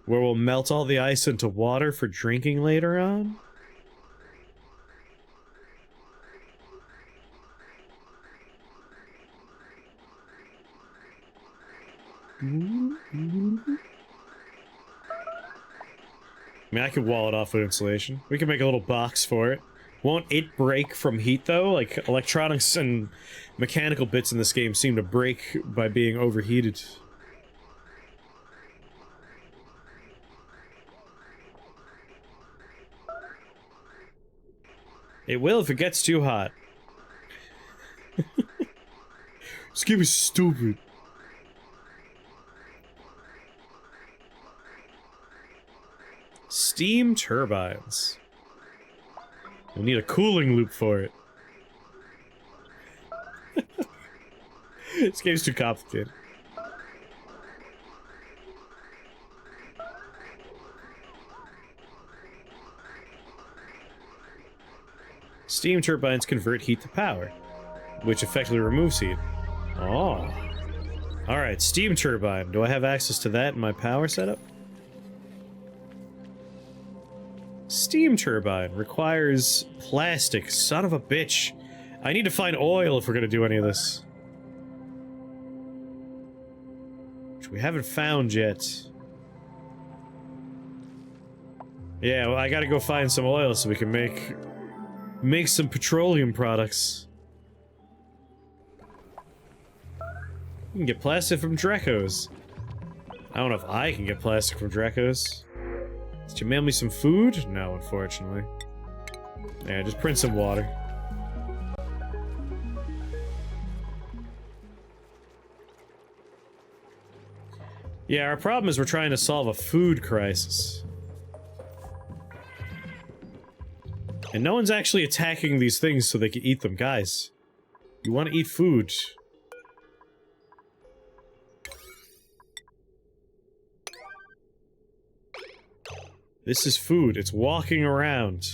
where we'll melt all the ice into water for drinking later on. I mean, I could wall it off with insulation. We can make a little box for it. Won't it break from heat, though? Like, electronics and mechanical bits in this game seem to break by being overheated. It will if it gets too hot. This game is stupid. Steam turbines. We'll need a cooling loop for it. This game's too complicated. Steam turbines convert heat to power, which effectively removes heat. Oh. Alright, steam turbine. Do I have access to that in my power setup? Steam turbine requires plastic. Son of a bitch. I need to find oil if we're gonna do any of this. Which we haven't found yet. Yeah, well, I gotta go find some oil so we can make some petroleum products. You can get plastic from Drecos. I don't know if I can get plastic from Drecos. Did you mail me some food? No, unfortunately. Yeah, just print some water. Yeah, our problem is we're trying to solve a food crisis. And no one's actually attacking these things so they can eat them. Guys, you want to eat food. This is food. It's walking around.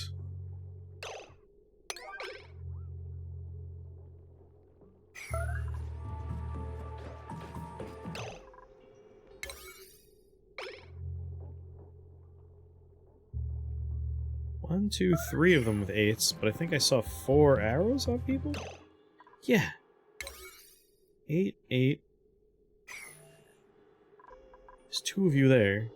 One, two, three of them with 8s, but I think I saw 4 arrows on people? Yeah. 8, 8. There's 2 of you there.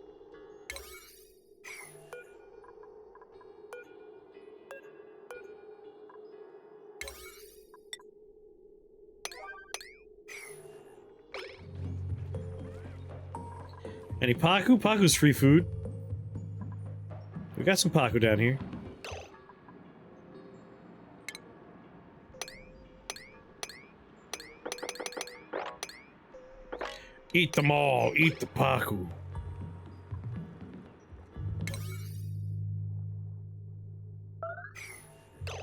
Any Paku? Paku's free food. We got some Paku down here. Eat them all! Eat the Paku!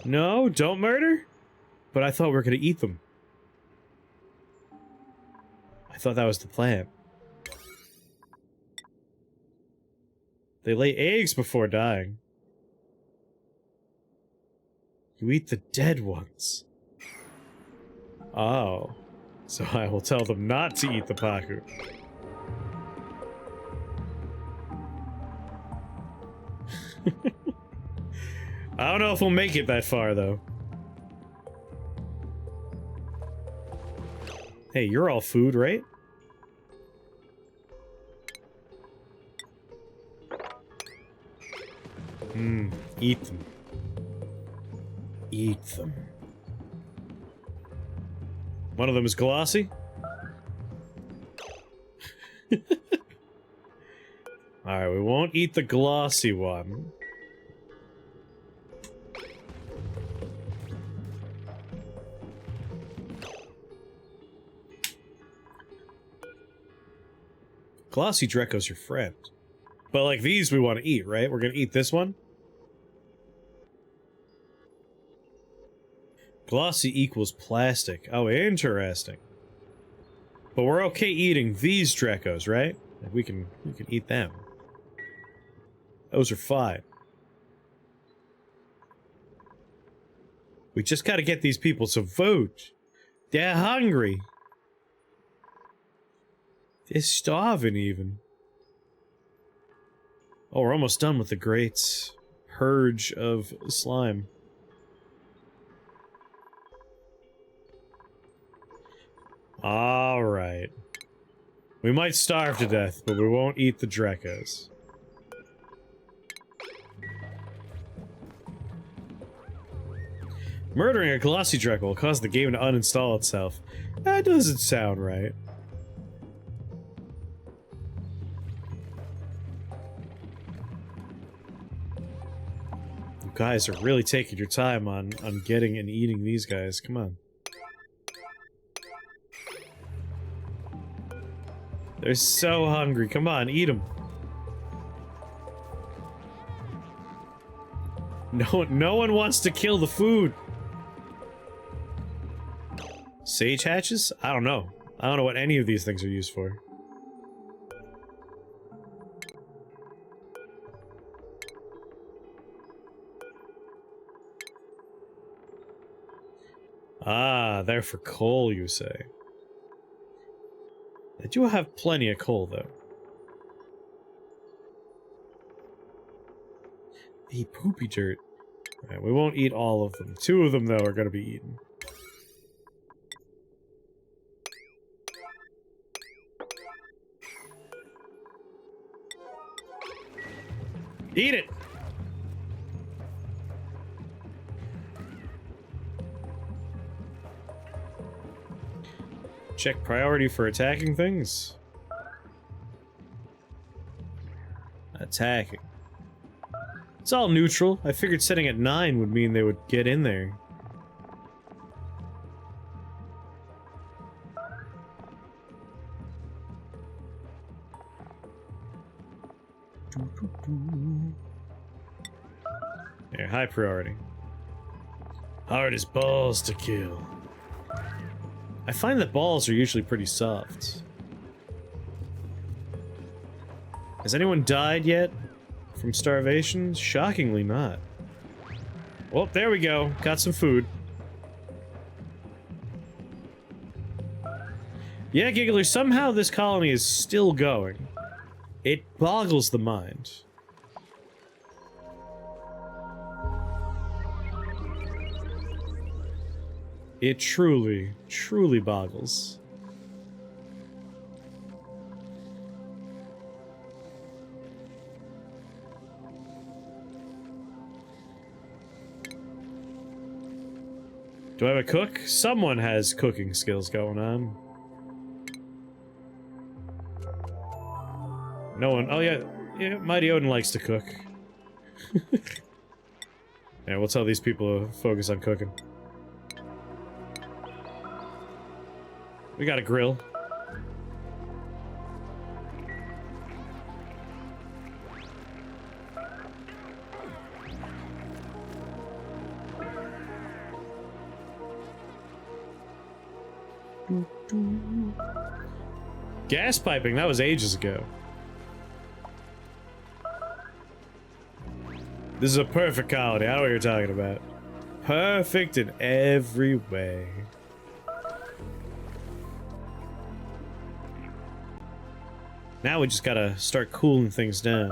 No, don't murder? But I thought we were gonna eat them. I thought that was the plan. They lay eggs before dying. You eat the dead ones. Oh. So I will tell them not to eat the Paku. I don't know if we'll make it that far, though. Hey, you're all food, right? Eat them. Eat them. One of them is glossy? Alright, we won't eat the glossy one. Glossy Drecko's your friend. But like these we want to eat, right? We're gonna eat this one? Glossy equals plastic. Oh, interesting. But we're okay eating these Dreckos, right? Like we can eat them. Those are fine. We just gotta get these people some food. They're hungry. They're starving even. Oh, we're almost done with the great purge of slime. Alright. We might starve to death, but we won't eat the Dreckos. Murdering a glossy Drecko will cause the game to uninstall itself. That doesn't sound right. You guys are really taking your time on getting and eating these guys. Come on. They're so hungry. Come on, eat them. No one wants to kill the food. Sage hatches? I don't know. I don't know what any of these things are used for. Ah, they're for coal, you say. They do have plenty of coal, though. They eat poopy dirt. Right, we won't eat all of them. 2 of them, though, are gonna be eaten. Eat it! Check priority for attacking things. Attacking. It's all neutral. I figured setting at 9 would mean they would get in there. Yeah, high priority. Hard as balls to kill. I find that balls are usually pretty soft. Has anyone died yet from starvation? Shockingly not. Well, there we go. Got some food. Yeah, Giggler, somehow this colony is still going. It boggles the mind. It truly, truly boggles. Do I have a cook? Someone has cooking skills going on. No one. Oh yeah, yeah. Mighty Odin likes to cook. Yeah, we'll tell these people to focus on cooking. We got a grill. Gas piping, that was ages ago. This is a perfect colony, I know what you're talking about. Perfect in every way. Now we just gotta start cooling things down.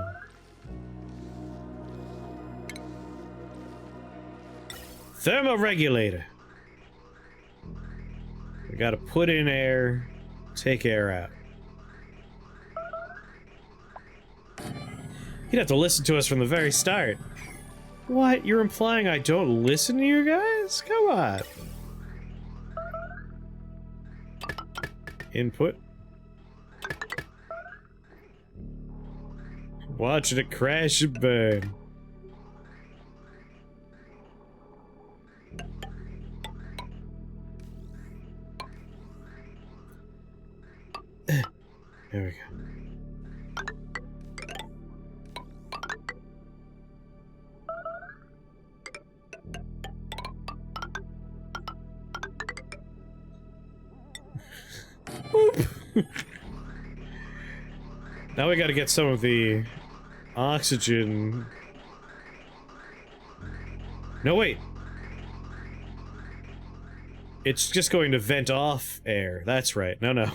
Thermoregulator. We gotta put in air, take air out. You'd have to listen to us from the very start. What? You're implying I don't listen to you guys? Come on. Input. Watching it crash and burn. There we go. Now we gotta get some of the oxygen. No, wait. It's just going to vent off air. That's right. No, no.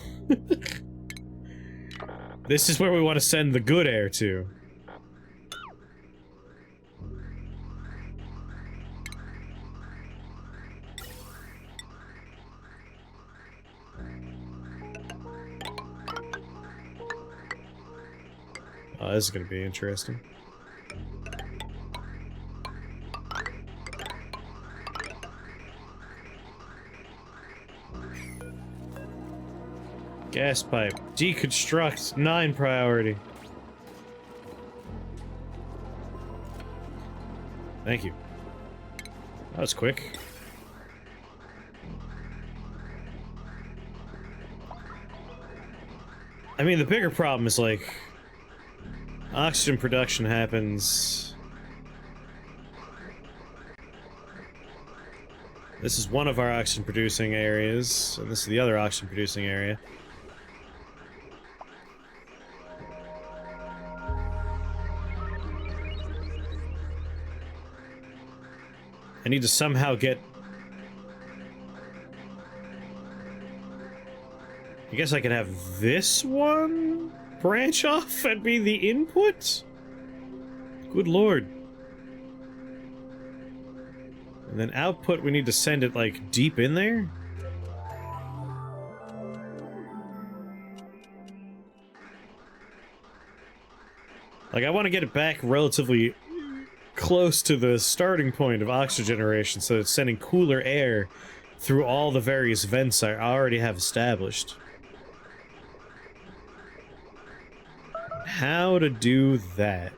This is where we want to send the good air to. Oh, this is going to be interesting. Gas pipe. Deconstruct. 9 priority. Thank you. That was quick. I mean, the bigger problem is, like, oxygen production happens... This is one of our oxygen producing areas, and this is the other oxygen producing area. I need to somehow get... I guess I can have this one branch off and be the input? Good lord. And then output, we need to send it, like, deep in there? Like, I want to get it back relatively close to the starting point of oxygen generation, so it's sending cooler air through all the various vents I already have established. How to do that?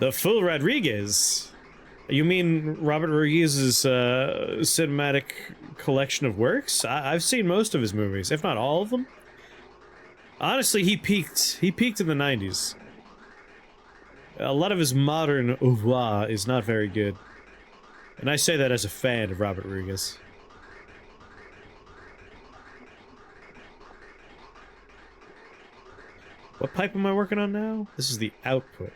The Full Rodriguez? You mean Robert Rodriguez's cinematic collection of works? I've seen most of his movies, if not all of them. Honestly, he peaked. He peaked in the 90s. A lot of his modern oeuvre is not very good. And I say that as a fan of Robert Rodriguez. What pipe am I working on now? This is the output.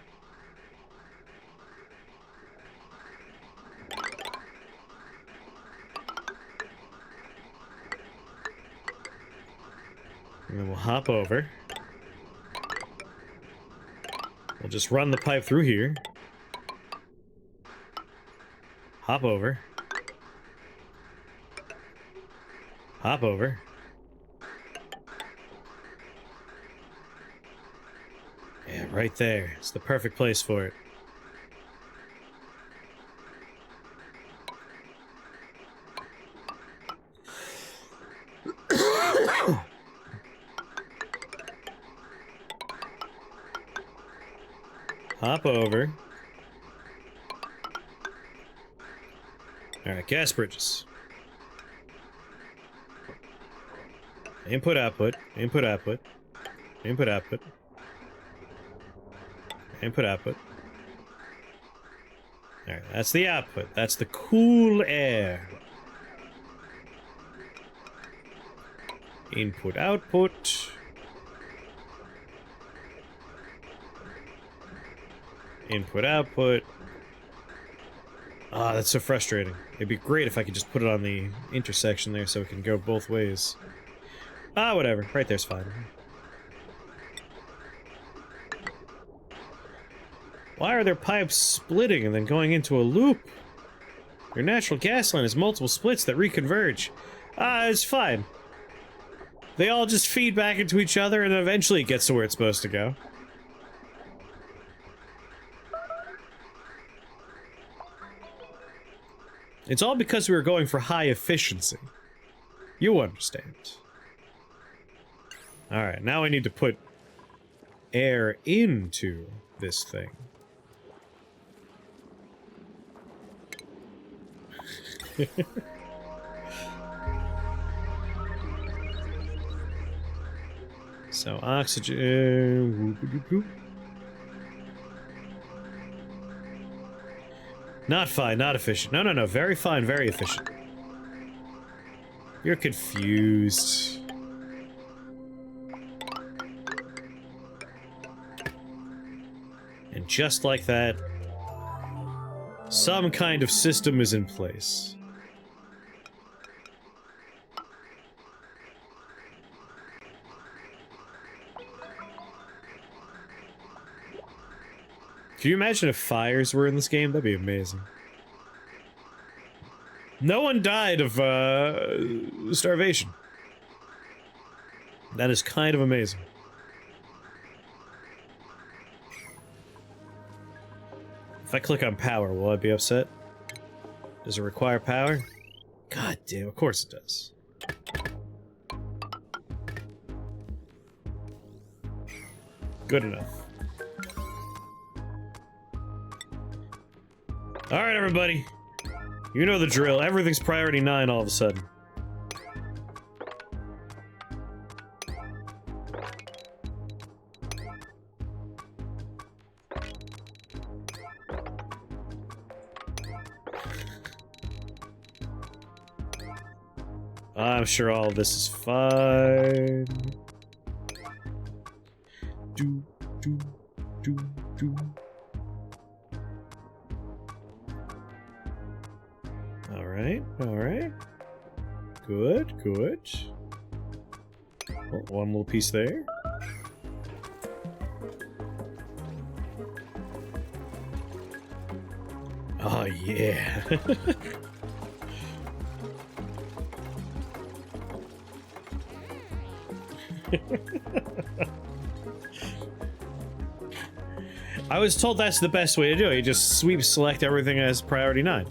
And then we'll hop over. We'll just run the pipe through here. Hop over. Hop over. Yeah, right there. It's the perfect place for it. Hop over. Alright, gas bridges. Input, output. Input, output. Input, output. Input, output. Alright, that's the output. That's the cool air. Input, output. Input, output. Ah, that's so frustrating. It'd be great if I could just put it on the intersection there so it can go both ways. Ah, whatever. Right there's fine. Why are their pipes splitting and then going into a loop? Your natural gas line has multiple splits that reconverge. Ah, it's fine. They all just feed back into each other and then eventually it gets to where it's supposed to go. It's all because we were going for high efficiency. You understand. Alright, now I need to put air into this thing. So, oxygen... Not fine, not efficient. No, no, no. Very fine, very efficient. You're confused. And just like that, some kind of system is in place. Can you imagine if fires were in this game? That'd be amazing. No one died of, starvation. That is kind of amazing. If I click on power, will I be upset? Does it require power? God damn, of course it does. Good enough. Alright, everybody. You know the drill. Everything's priority 9 all of a sudden. I'm sure all of this is fine. Do, do, do, do. Alright. Good, good. Oh, one little piece there. Oh, yeah. I was told that's the best way to do it. You just sweep select everything as priority 9.